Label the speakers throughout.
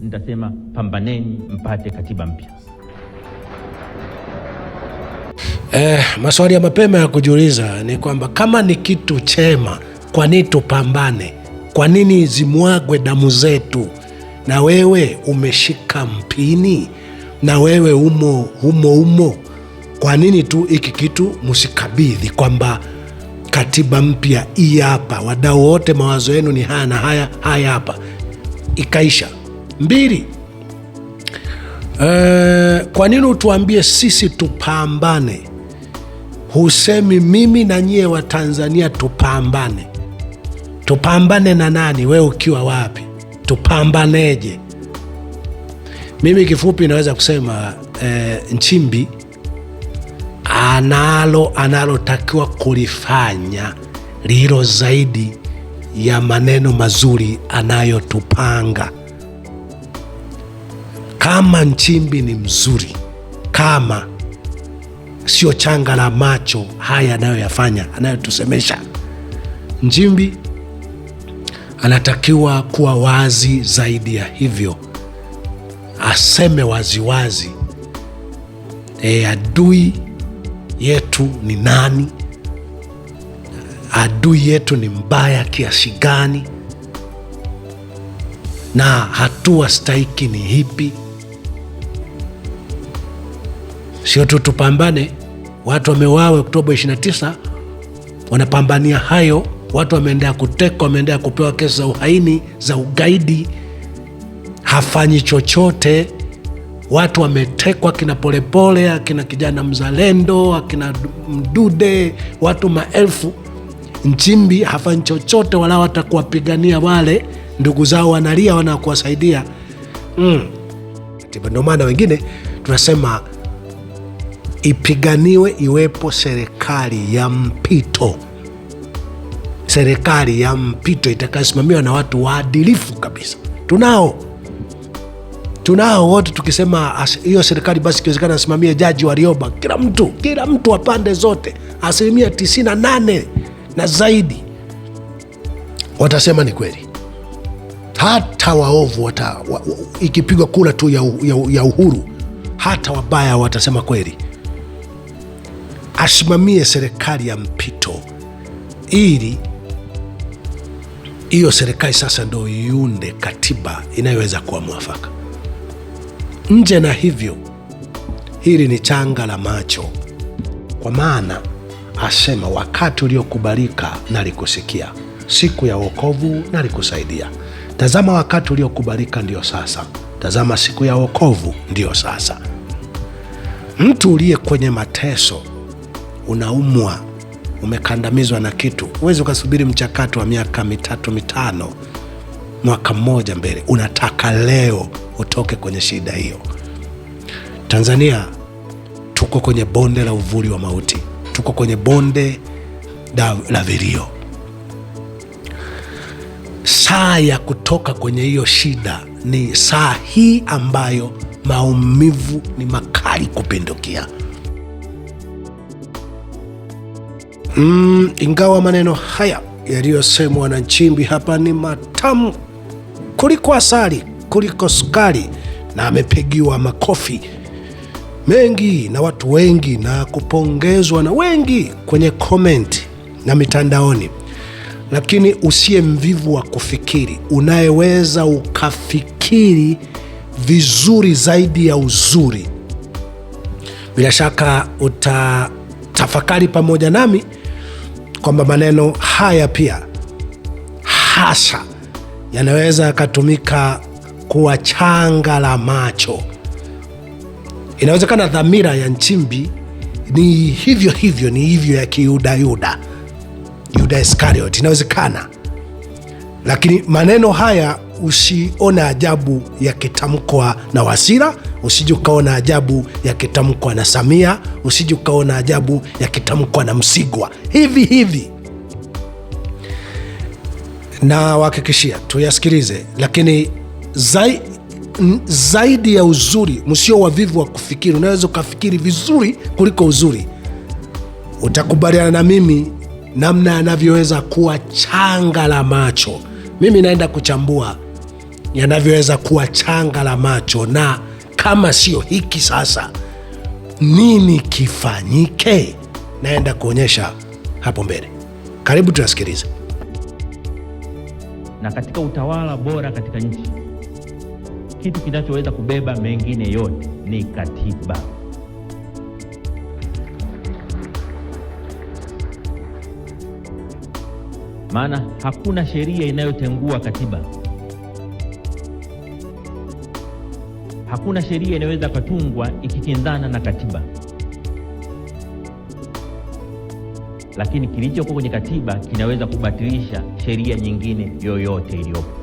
Speaker 1: nitasema pambaneni mpate katiba mpya.
Speaker 2: Maswali ya mapema ya kujiuliza ni kwamba kama ni kitu chema, kwa nini tupambane? Kwa nini zimwagwe damu zetu? Na wewe umeshika mpini, na wewe umo. Kwa nini tu hiki kitu msikabidhi kwamba katiba mpya hii hapa, wadau wote mawazo yenu ni haya na haya hapa, ikaisha. 2, kwa nini utuambie sisi tupambane? Husemi mimi na nyie wa Tanzania tupambane. Tupambane na nani? Wewe ukiwa wapi? Tupambaneje? Mimi kifupi naweza kusema Nchimbi analotakiwa kulifanya lilo zaidi ya maneno mazuri anayotupanga. Kama Nchimbi ni mzuri, kama sio changa la macho haya anayoyafanya, anayotusemesha, Nchimbi anatakiwa kuwa wazi zaidi ya hivyo. Aseme waziwazi adui yetu ni nani, adui yetu ni mbaya kiasi gani, na hatua stahiki ni hipi. Sio tu tupambane. Watu wameuawa Oktoba 29, wanapambania hayo. Watu wameendelea kutekwa, wameendelea kupewa kesi za uhaini, za ugaidi, hafanyi chochote. Watu wametekwa, akina Polepole, akina kijana Mzalendo, akina Mdude, watu maelfu. Nchimbi hafanyi chochote, wala watakuwapigania wale ndugu zao wanalia, wanakuwasaidia. Ndio maana wengine tunasema ipiganiwe, iwepo serikali ya mpito. Serikali ya mpito itakayosimamiwa na watu waadilifu kabisa. Tunao wote. Tukisema hiyo serikali, basi ikiwezekana asimamie Jaji Warioba, kila mtu wa pande zote, 98% na zaidi watasema ni kweli. Hata waovu ikipigwa kura tu ya uhuru, hata wabaya watasema kweli. Asimamie serikali ya mpito, ili hiyo serikali sasa ndio iunde katiba inayoweza kuwa mwafaka. Nje na hivyo, hili ni changa la macho, kwa maana asema wakati uliokubalika nalikusikia, siku ya wokovu nalikusaidia. Tazama, wakati uliokubalika ndio sasa, tazama siku ya wokovu ndio sasa. Mtu uliye kwenye mateso, unaumwa, umekandamizwa na kitu, huwezi ukasubiri mchakato wa miaka 3, 5, mwaka mmoja mbele. Unataka leo utoke kwenye shida hiyo. Tanzania tuko kwenye bonde la uvuli wa mauti, tuko kwenye bonde la vilio. Saa ya kutoka kwenye hiyo shida ni saa hii ambayo maumivu ni makali kupindukia. Ingawa maneno haya yaliyosemwa na Nchimbi hapa ni matamu kuliko asali, kuliko sukari, na amepigiwa makofi mengi na watu wengi na kupongezwa na wengi kwenye comment na mitandaoni, lakini usiye mvivu wa kufikiri, unayeweza ukafikiri vizuri zaidi ya uzuri, bila shaka utatafakari pamoja nami kwamba maneno haya pia hasa yanaweza yakatumika kuwa changa la macho. Inawezekana dhamira ya Nchimbi ni hivyo ya Yuda Iskariot, inawezekana. Lakini maneno haya usione ajabu yakitamkwa na Wasira, usije ukaona ajabu yakitamkwa na Samia, usije ukaona ajabu yakitamkwa na Msigwa. Hivi na wahakikishia tuyasikilize, lakini zaidi ya uzuri, msio wavivu wa kufikiri. Unaweza ukafikiri vizuri kuliko uzuri. Utakubaliana na mimi namna anavyoweza kuwa changa la macho. Mimi naenda kuchambua yanavyoweza kuwa changa la macho, na kama sio hiki sasa nini kifanyike? Naenda kuonyesha hapo mbele. Karibu tunasikiliza.
Speaker 1: Na katika utawala bora katika nchi, kitu kinachoweza kubeba mengine yote ni katiba. Maana hakuna sheria inayotengua katiba. Hakuna sheria inaweza kutungwa ikikinzana na katiba. Lakini kilichokuwa kwenye katiba kinaweza kubatilisha sheria nyingine yoyote iliyopo.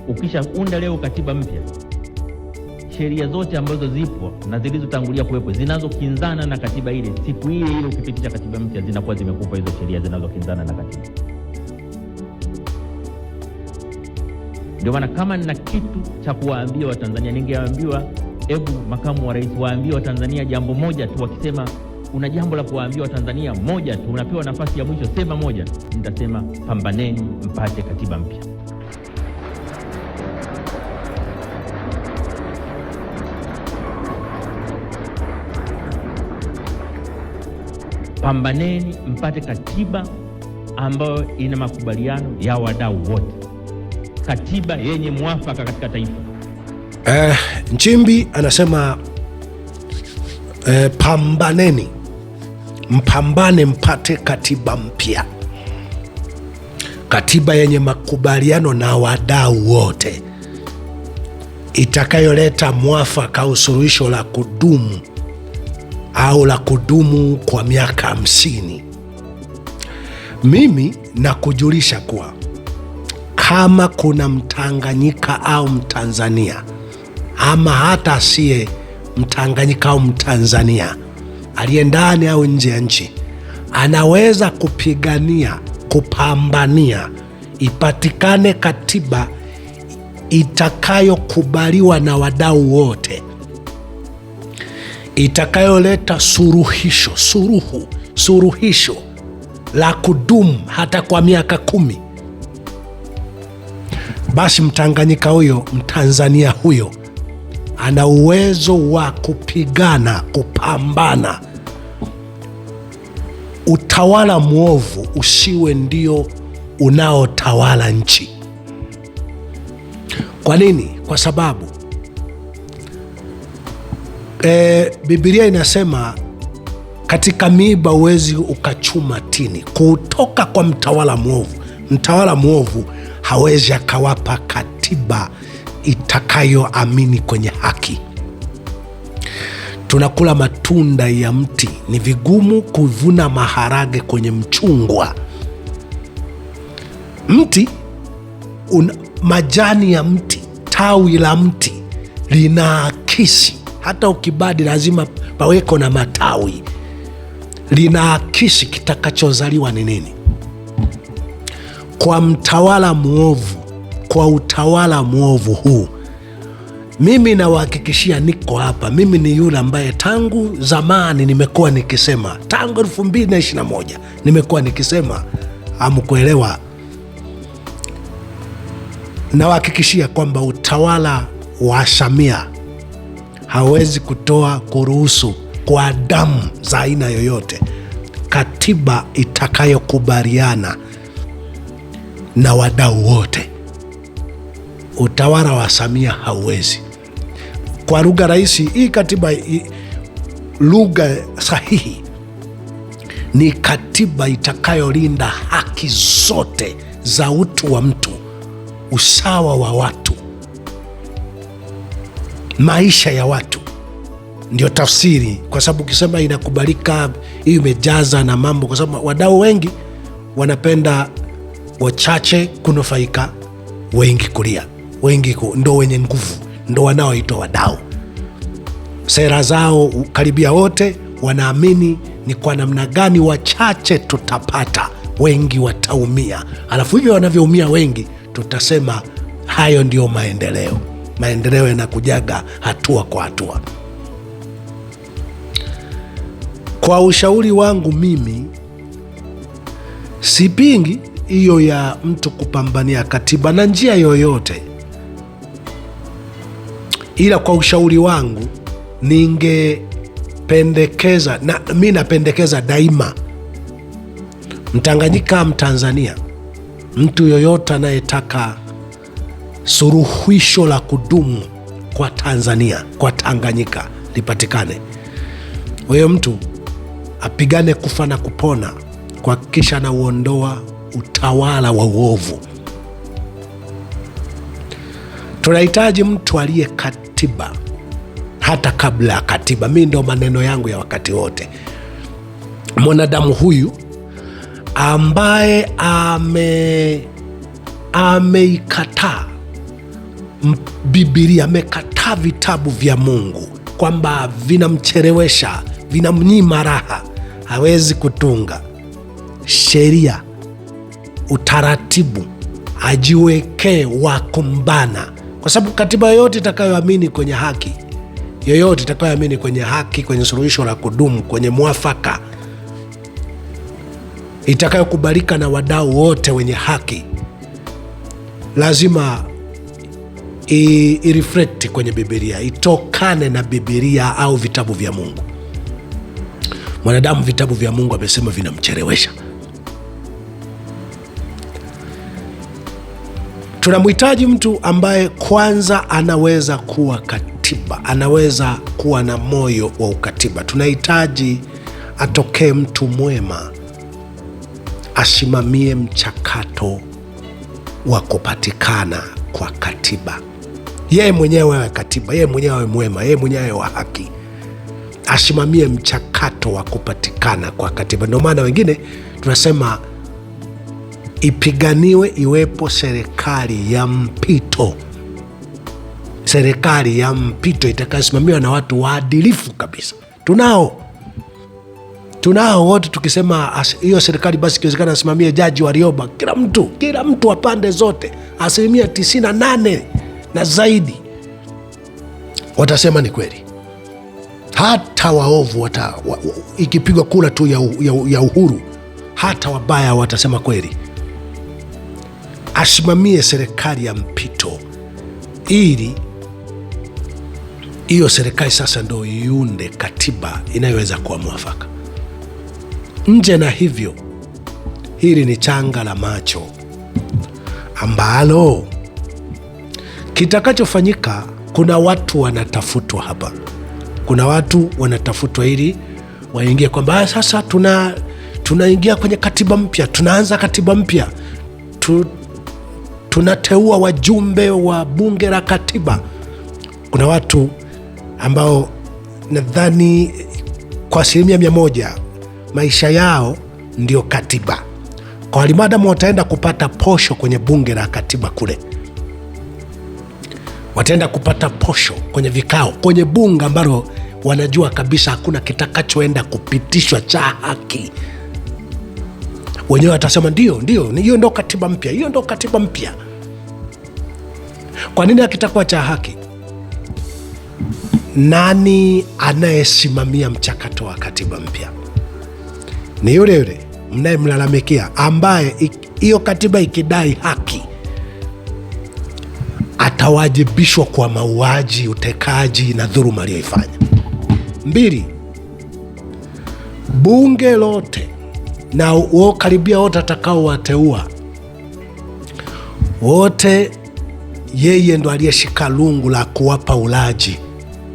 Speaker 1: Ukishaunda leo katiba mpya, sheria zote ambazo zipo na zilizotangulia kuwepo zinazokinzana na katiba ile, siku ile ile ukipitisha katiba mpya zinakuwa zimekupa hizo sheria zinazokinzana na katiba. Ndio maana kama nina kitu cha kuwaambia Watanzania, ningewaambiwa hebu makamu wa rais waambie Watanzania jambo moja tu. Wakisema una jambo la kuwaambia Watanzania moja tu, unapewa nafasi ya mwisho, sema moja, nitasema pambaneni mpate katiba mpya. Pambaneni mpate katiba ambayo ina makubaliano ya wadau wote, katiba yenye mwafaka katika taifa.
Speaker 2: Nchimbi anasema pambaneni, mpambane mpate katiba mpya, katiba yenye makubaliano na wadau wote, itakayoleta mwafaka au suluhisho la kudumu au la kudumu kwa miaka 50. Mimi nakujulisha kuwa kama kuna Mtanganyika au Mtanzania, ama hata asiye Mtanganyika au Mtanzania, aliye ndani au nje ya nchi, anaweza kupigania, kupambania ipatikane katiba itakayokubaliwa na wadau wote, itakayoleta suluhisho la kudumu hata kwa miaka 10. Basi Mtanganyika huyo, Mtanzania huyo ana uwezo wa kupigana, kupambana utawala mwovu usiwe ndio unaotawala nchi. Kwa nini? Kwa sababu Biblia inasema katika miiba huwezi ukachuma tini. Kutoka kwa mtawala mwovu, mtawala mwovu hawezi akawapa katiba itakayoamini kwenye haki. Tunakula matunda ya mti, ni vigumu kuvuna maharage kwenye mchungwa. Mti majani ya mti, tawi la mti linaakisi, hata ukibadi lazima paweko na matawi, linaakisi kitakachozaliwa ni nini. Kwa mtawala mwovu, kwa utawala mwovu huu, mimi nawahakikishia, niko hapa, mimi ni yule ambaye tangu zamani nimekuwa nikisema, tangu 2021 nimekuwa nikisema, hamkuelewa. Nawahakikishia kwamba utawala wa Samia hawezi kuruhusu kwa damu za aina yoyote katiba itakayokubaliana na wadau wote. Utawala wa Samia hauwezi. Kwa lugha rahisi, hii katiba, lugha sahihi, ni katiba itakayolinda haki zote za utu wa mtu, usawa wa watu, maisha ya watu. Ndio tafsiri, kwa sababu ukisema inakubalika, hii imejaza na mambo, kwa sababu wadau wengi wanapenda wachache kunufaika, wengi kulia. Wengi ndo wenye nguvu, ndo wanaoitwa wadau. Sera zao karibia wote wanaamini ni kwa namna gani wachache tutapata, wengi wataumia. Alafu hivyo wanavyoumia wengi, tutasema hayo ndio maendeleo. Maendeleo yanakujaga hatua kwa hatua. Kwa ushauri wangu mimi, sipingi hiyo ya mtu kupambania katiba na njia yoyote, ila kwa ushauri wangu ningependekeza, na mi napendekeza daima, Mtanganyika, Mtanzania, mtu yoyote anayetaka suluhisho la kudumu kwa Tanzania, kwa Tanganyika lipatikane, huyo mtu apigane kufa na kupona kuhakikisha anauondoa utawala wa uovu. Tunahitaji mtu aliye katiba hata kabla ya katiba. Mimi ndio maneno yangu ya wakati wote. Mwanadamu huyu ambaye ameikataa Biblia, amekataa vitabu vya Mungu kwamba vinamchelewesha, vinamnyima raha, hawezi kutunga sheria, utaratibu, ajiwekee wa kumbana, kwa sababu katiba yoyote itakayoamini kwenye haki, yoyote itakayoamini kwenye haki, kwenye suluhisho la kudumu, kwenye mwafaka, itakayokubalika na wadau wote wenye haki, lazima ireflect kwenye Biblia, itokane na Biblia au vitabu vya Mungu. Mwanadamu, vitabu vya Mungu amesema vinamchelewesha. Tunamhitaji mtu ambaye kwanza anaweza kuwa katiba, anaweza kuwa na moyo wa ukatiba. Tunahitaji atokee mtu mwema, asimamie mchakato wa kupatikana kwa katiba. Yeye mwenyewe awe katiba, yeye mwenyewe awe mwema, yeye mwenyewe awe wa haki, asimamie mchakato wa kupatikana kwa katiba. Ndio maana wengine tunasema ipiganiwe iwepo serikali ya mpito, serikali ya mpito itakayosimamiwa na watu waadilifu kabisa. Tunao wote. Tukisema hiyo serikali, basi ikiwezekana asimamie Jaji Warioba, kila mtu wa pande zote, 98% na zaidi watasema ni kweli. Hata waovu ikipigwa kura tu ya uhuru, hata wabaya watasema kweli. Asimamie serikali ya mpito, ili hiyo serikali sasa ndo iunde katiba inayoweza kuwa mwafaka. Nje na hivyo, hili ni changa la macho ambalo kitakachofanyika, kuna watu wanatafutwa hapa, kuna watu wanatafutwa ili waingie kwamba sasa tunaingia kwenye katiba mpya, tunaanza katiba mpya, tunateua wajumbe wa bunge la katiba. Kuna watu ambao nadhani kwa 100% maisha yao ndio katiba. Kwa walimadamu wataenda kupata posho kwenye bunge la katiba kule, wataenda kupata posho kwenye vikao, kwenye bunge ambalo wanajua kabisa hakuna kitakachoenda kupitishwa cha haki. Wenyewe watasema ndio, hiyo ndo katiba mpya, hiyo ndo katiba mpya. Kwa nini hakitakuwa cha haki? Nani anayesimamia mchakato wa katiba mpya? Ni yule mnayemlalamikia, ambaye hiyo katiba ikidai haki atawajibishwa kwa mauaji, utekaji na dhuluma aliyoifanya. 2, bunge lote na karibia wote atakao wateua wote, yeye ndo aliyeshika lungu la kuwapa ulaji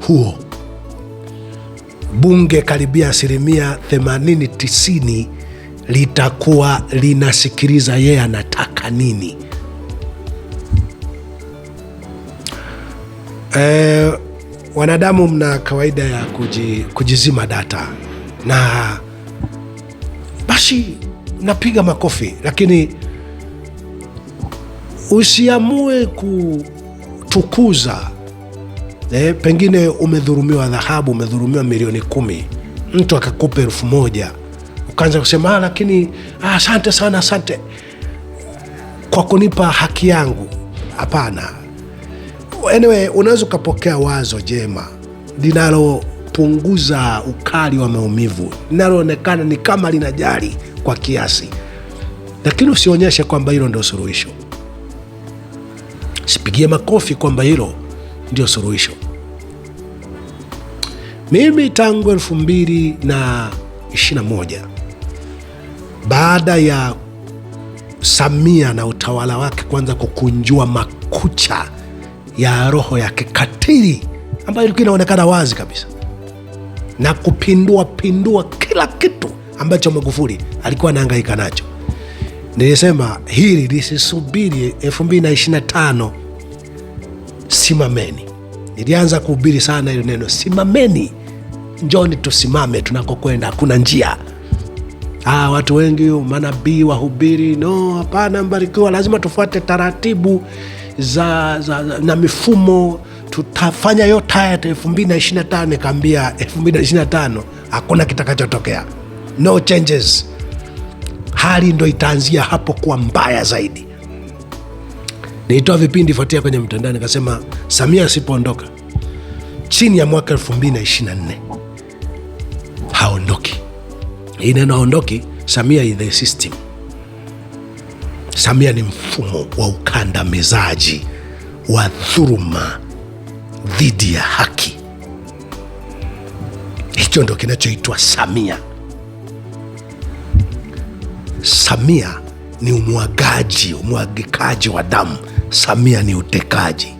Speaker 2: huo. Bunge karibia 80-90 litakuwa linasikiliza yeye anataka nini. Wanadamu mna kawaida ya kujizima data, na basi napiga makofi, lakini usiamue kutukuza. Pengine umedhurumiwa dhahabu, umedhurumiwa milioni 10, mtu akakupa 1,000, ukaanza kusema lakini asante sana, asante kwa kunipa haki yangu. Hapana. Anyway, unaweza ukapokea wazo jema linalopunguza ukali wa maumivu, linaloonekana ni kama linajali kwa kiasi. lakini usionyeshe kwamba hilo ndio suluhisho. Sipigie makofi kwamba hilo ndio suluhisho. Mimi tangu 2021 baada ya Samia na utawala wake kwanza kukunjua makucha ya roho ya kikatili ambayo ilikuwa inaonekana wazi kabisa na kupindua kila kitu ambacho Magufuli alikuwa anahangaika nacho, nilisema hili lisisubiri 2025. Simameni. Nilianza kuhubiri sana ile neno simameni, njoni tusimame tunakokwenda, hakuna njia. Watu wengi manabii wahubiri, no hapana Mbarikiwa, lazima tufuate taratibu na mifumo, tutafanya yote haya 2025. Nikaambia 2025 hakuna kitakachotokea, no changes. Hali ndo itaanzia hapo kuwa mbaya zaidi. Nilitoa vipindi fuatia kwenye mtandao nikasema Samia asipoondoka chini ya mwaka 2024 haondoki. Hii neno haondoki, Samia is the system. Samia ni mfumo wa ukandamizaji wa dhuluma dhidi ya haki. Hicho ndo kinachoitwa Samia. Samia ni umwagikaji wa damu. Samia ni utekaji.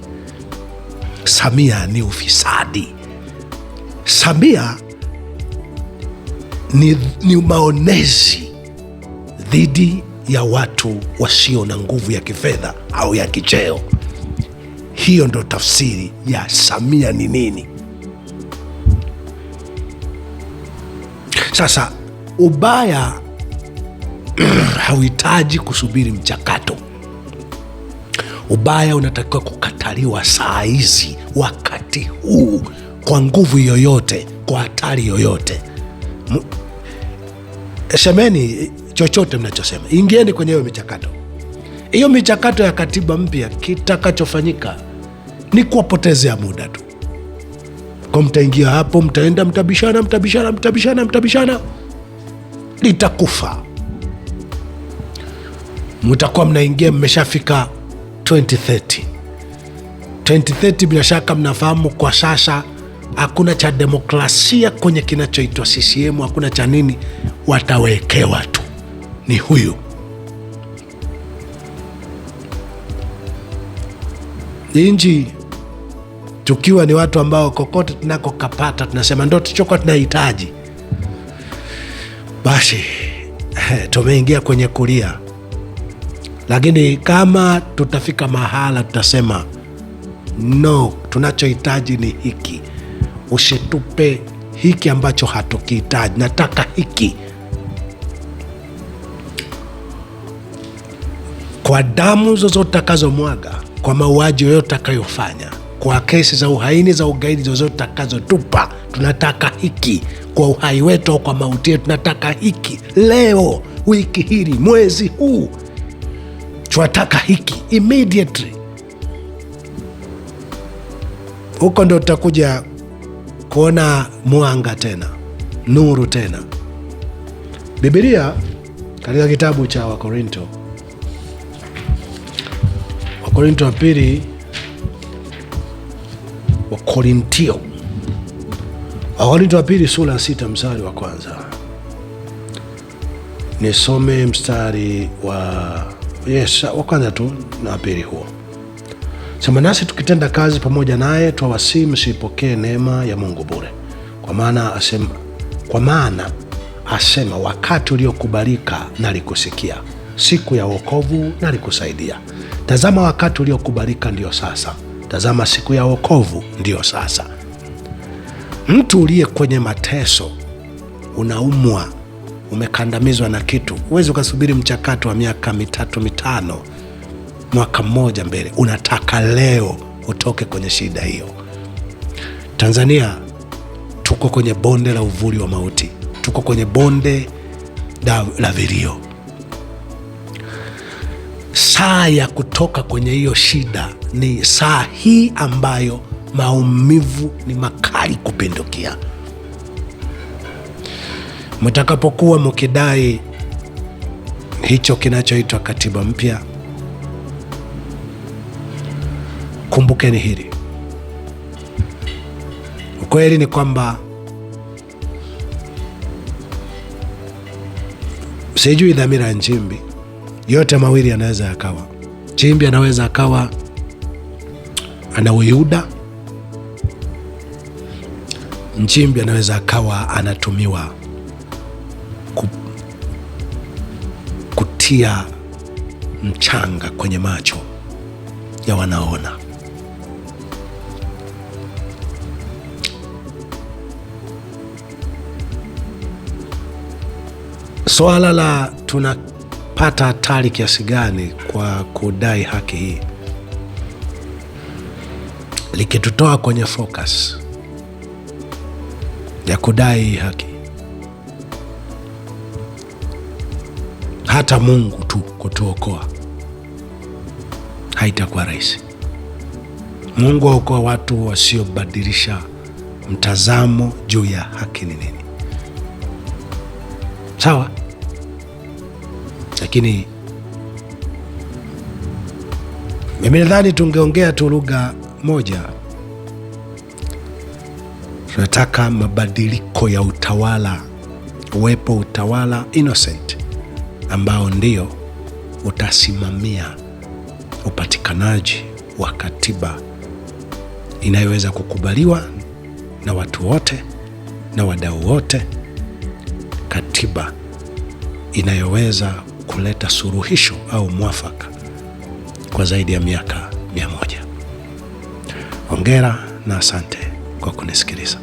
Speaker 2: Samia ni ufisadi. Samia ni maonezi dhidi ya watu wasio na nguvu ya kifedha au ya kicheo. Hiyo ndo tafsiri ya Samia ni nini. Sasa ubaya hauhitaji kusubiri mchakato. Ubaya unatakiwa kukataliwa saa hizi, wakati huu, kwa nguvu yoyote, kwa hatari yoyote. Semeni chochote mnachosema, ingieni kwenye hiyo michakato. Hiyo michakato ya katiba mpya, kitakachofanyika ni kuwapotezea muda tu. Kwa mtaingia hapo, mtaenda mtabishana, litakufa. Mtakuwa mnaingia mmeshafika 2030 bila shaka mnafahamu kwa sasa hakuna cha demokrasia kwenye kinachoitwa CCM, hakuna cha nini, watawekewa tu ni huyu. Inji tukiwa ni watu ambao kokote tunakokapata tunasema ndo tuchokuwa tunahitaji, basi tumeingia kwenye kulia. Lakini kama tutafika mahala tutasema no, tunachohitaji ni hiki, usitupe hiki ambacho hatukihitaji, nataka hiki. Kwa damu zozote utakazomwaga, kwa mauaji yoyote utakayofanya, kwa kesi za uhaini za ugaidi zozote utakazotupa, tunataka hiki. Kwa uhai wetu au kwa mauti yetu tunataka hiki. Leo, wiki hili, mwezi huu tunataka hiki immediately. Huko ndo tutakuja kuona mwanga tena, nuru tena. Biblia katika kitabu cha Wakorinto wa pili, Wakorintio wa pili sura 6 mstari wa kwanza. Nisome mstari wa kwanza tu na pili huo. Sema, nasi tukitenda kazi pamoja naye twawasihi msipokee neema ya Mungu bure. Kwa maana asema wakati uliokubalika nalikusikia, siku ya wokovu nalikusaidia. Tazama, wakati uliokubalika ndio sasa, tazama siku ya wokovu ndio sasa. Mtu uliye kwenye mateso, unaumwa, umekandamizwa na kitu, huwezi ukasubiri mchakato wa miaka 3-5, mwaka mmoja mbele. Unataka leo utoke kwenye shida hiyo. Tanzania tuko kwenye bonde la uvuli wa mauti, tuko kwenye bonde la vilio. Saa ya kutoka kwenye hiyo shida ni saa hii ambayo maumivu ni makali kupindukia. Mtakapokuwa mkidai hicho kinachoitwa katiba mpya. Kumbukeni hili, ukweli ni kwamba sijui dhamira ya Nchimbi. Yote mawili yanaweza yakawa. Nchimbi anaweza akawa ana uyuda, Nchimbi anaweza akawa anatumiwa kutia mchanga kwenye macho ya wanaona. Swala la tunapata hatari kiasi gani kwa kudai haki hii likitutoa kwenye focus ya kudai hii haki, hata Mungu tu kutuokoa haitakuwa rahisi. Mungu aokoa watu wasiobadilisha mtazamo juu ya haki ni nini. Sawa, lakini mimi nadhani tungeongea tu lugha moja. Tunataka mabadiliko ya utawala, uwepo utawala innocent ambao ndio utasimamia upatikanaji wa katiba inayoweza kukubaliwa na watu wote na wadau wote, katiba inayoweza kuleta suluhisho au mwafaka kwa zaidi ya miaka 100. Hongera na asante kwa kunisikiliza.